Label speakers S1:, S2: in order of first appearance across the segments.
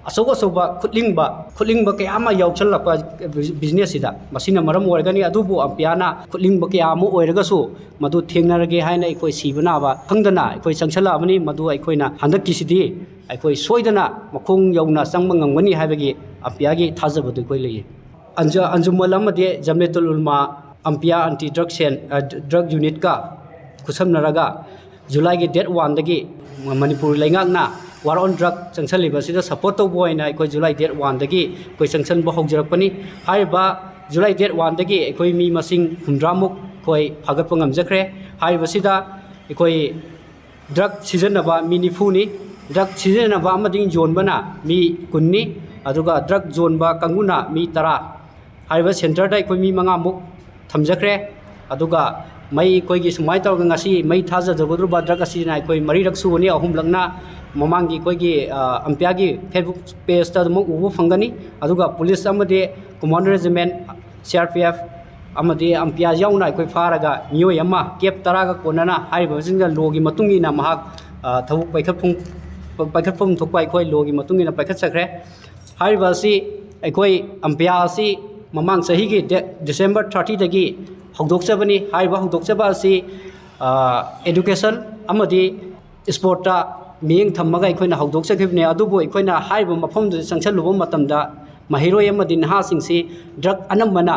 S1: अचौब अचौब खुलिंग कया अमा याउसल्लक बिजनेस सिदा मसिना मरम ओरगनी अदुबु अम्पियाना खुलिंग कया अमु ओरगसु मदु थेंगनरगे हाइना अखोय सिबनाबा खंगदना अखोय चंगसलाबनी मदु अखोयना हंदकिसिदि अखोय सोयदना मखोंग यौना चंगब ngangmani हाइबगी अम्पियागी थाजबदु अखोय लैये अंजुमल अमदे जमयतुल उलमा अम्पिया एंटी ड्रग यूनिट का खुसमनरगा जुलाई की डेट 1 दगी मणिपुर लेंगाकना वार ऑन ड्रग चंगसलिबसिदा सपोर्ट तौब होइना अखोय जुलाई डेट 1 दगी अखोय चंगसनब हौजरकपनी हाइबा जुलाई डेट 1 दगी अखोय मी मसिंग 100 मुक अखोय फागतप ngamjखरे हाइबसिदा अखोय ड्रग सिजनबा मी निफुनी ड्रग सिजनबा अमदिंग जोनबना मी कुन्नी अदुगा ड्रग जोनबा कंगुना मी 10 हाइबा सेंटर दा अखोय मी 5 मुक थमजखरे अदुगा मई कोई सुमाय तौरगसी मई थाजदबद्रुबा ड्रग असिना अखोय मरीरक सुबनी अहुमलकना ममांगी कोई अम्पिया की फेसबुक पेज तक उब फंगनी अदुगा पुलिस अमदे कमांडर रेजिमेंट CRPF अमदे अम्पिया याउना अखोय फारगा मियोय अमा केप 10 का कोनना हाइबसिंगा लोगी मतुंगिना महाक थबुक पैखतफम थोकपा अखोय लोगी मतुंगिना पैखतसखरे हाइबसी अखोय अम्पिया असि ममांग सही की डिसेंबर 30 दगी हौदोकचबनी हाइबा हौदोकचबा असि एजुकेशन अमदि स्पोर्टा मियंग थमगा अखोयना हौदोकचखिबने अदुबो अखोयना हाइबा मफमदु चंगसलुबा मतमदा महिरोय अमदि नहासिंगसि ड्रग अनमना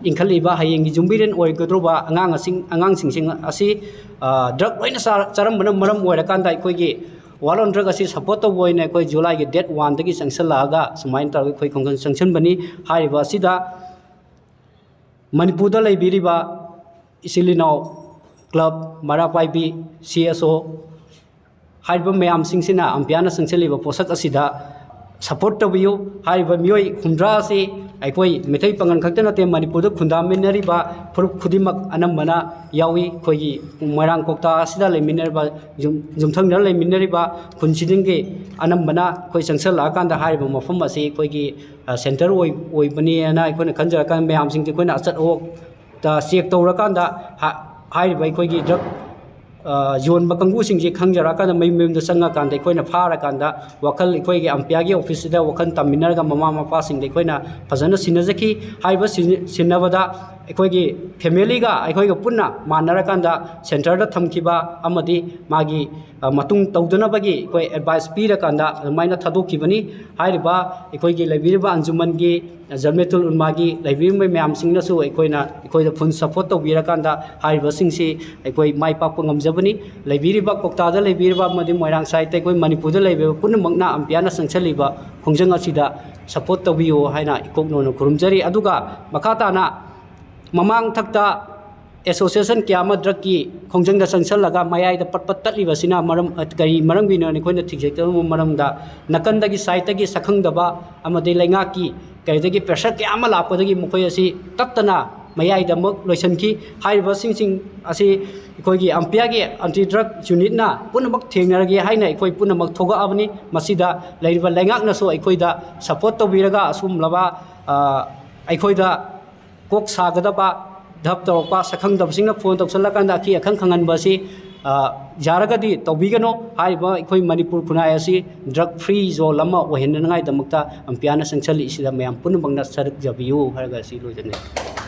S1: इंखलिबा हयेंगी जुम्बिरेन ओइगद्रुबा अंगांसिंग असि ड्रग लोइना चरमबना मरम ओइरकांदा अखोयगी वाल ऑन ड्रग असि सपोर्ट तौब होइना अखोय जुलाई की डेट 1 दगी चंगसलागा सुमाइन तौर अखोय खोंगन चंगसनबनी हाइबा असिदा मणिपुरदा लैबिरिबा इसिलिनाव क्लब मरापाइबी CSO हाइबा मैम सिंगसिना अम्पियाना संचलिबा पोसक असिदा सपोर्ट तौबियो हाइबा मियोय 100 से अखोय मिथै पंगन खक्तनते मणिपुरदा खुंदामिनरिबा फुरुप खुदिमक अनमना यावी खोगी मोइरांग कोक्ता असिदा लेमिनरिबा जुमथंगना लेमिनरिबा खुनसिदिंगे अनमना खोय संचला कांदा हाइबा मफम असि खोगी सेंटर ओइबनी ना अखोयना खंजरकान मैम सिंग अखोयना अचत ओ ता चेक तौरकांदा हाइबा अखोगी ड्रग योनब कंगुसिंगजे खंजरकान मयमेमदा चंगाकांदा अखोयना फारकांदा वखल अखोयगे अम्पियागे ऑफिसदा वखल तमिनरगा ममा मपासिंग अखोयना फजना सिनजखी हाइबा सिनबदा अखोयगे फैमिलीगा अखोयगे पुन्ना मानरकांदा सेंटरदा थमखिबा अमदि मागी मतुंग तौदनबगी अखोय एडवाइस पीरकांदा अदुमाइना थादोखिबनी हाइबा अखोयगे लैबिरिबा अंजुमनगी जमयतुल उलमागी लैबिरिबा मैम सिंगनसु अखोयना अखोयदा फुल सपोर्ट तौबिरकांदा हाइबा सिंगसी अखोय माइ पाकप ngamjabani laibiriba koktada laibiriba madi moirang site te koi manipurda laibe punmakna ampiana sangchaliba khongjang asida support tabiyo haina ikokno no khurumjari aduga makata na mamang thakta association kyama drug ki khongjang da sangchalaga mayai da patpat tatliba sina maram kari maram bina ni koina thikjekta maram da nakan da gi site gi sakhang daba amade lainga ki kai da gi pressure kyama la pa da gi mukoi asi tattana mayai da mok loisan ki haiba sing asi अखोगी अम्पियागे anti drug unit ना पुनमक थेंगनरगे हाइना अखोय पुनमक थोगाबनी मसिदा लैरिबा लैंगाकनसो अखोयदा support तौबिरगा असुमलबा अखोयदा Coke सागदबा धप तौरपा सखंगदबसिंगना phone तौसलकांदा की अखंग खंगनबसी जारगदी तौबिगनो हाइबा अखोय मणिपुर खुनाय असि drug free zone अमा ओहेननगाय दमकता अम्पियाना संचली इसिदा मयाम पुनमकना सरक जबियो हरगा सि लोजने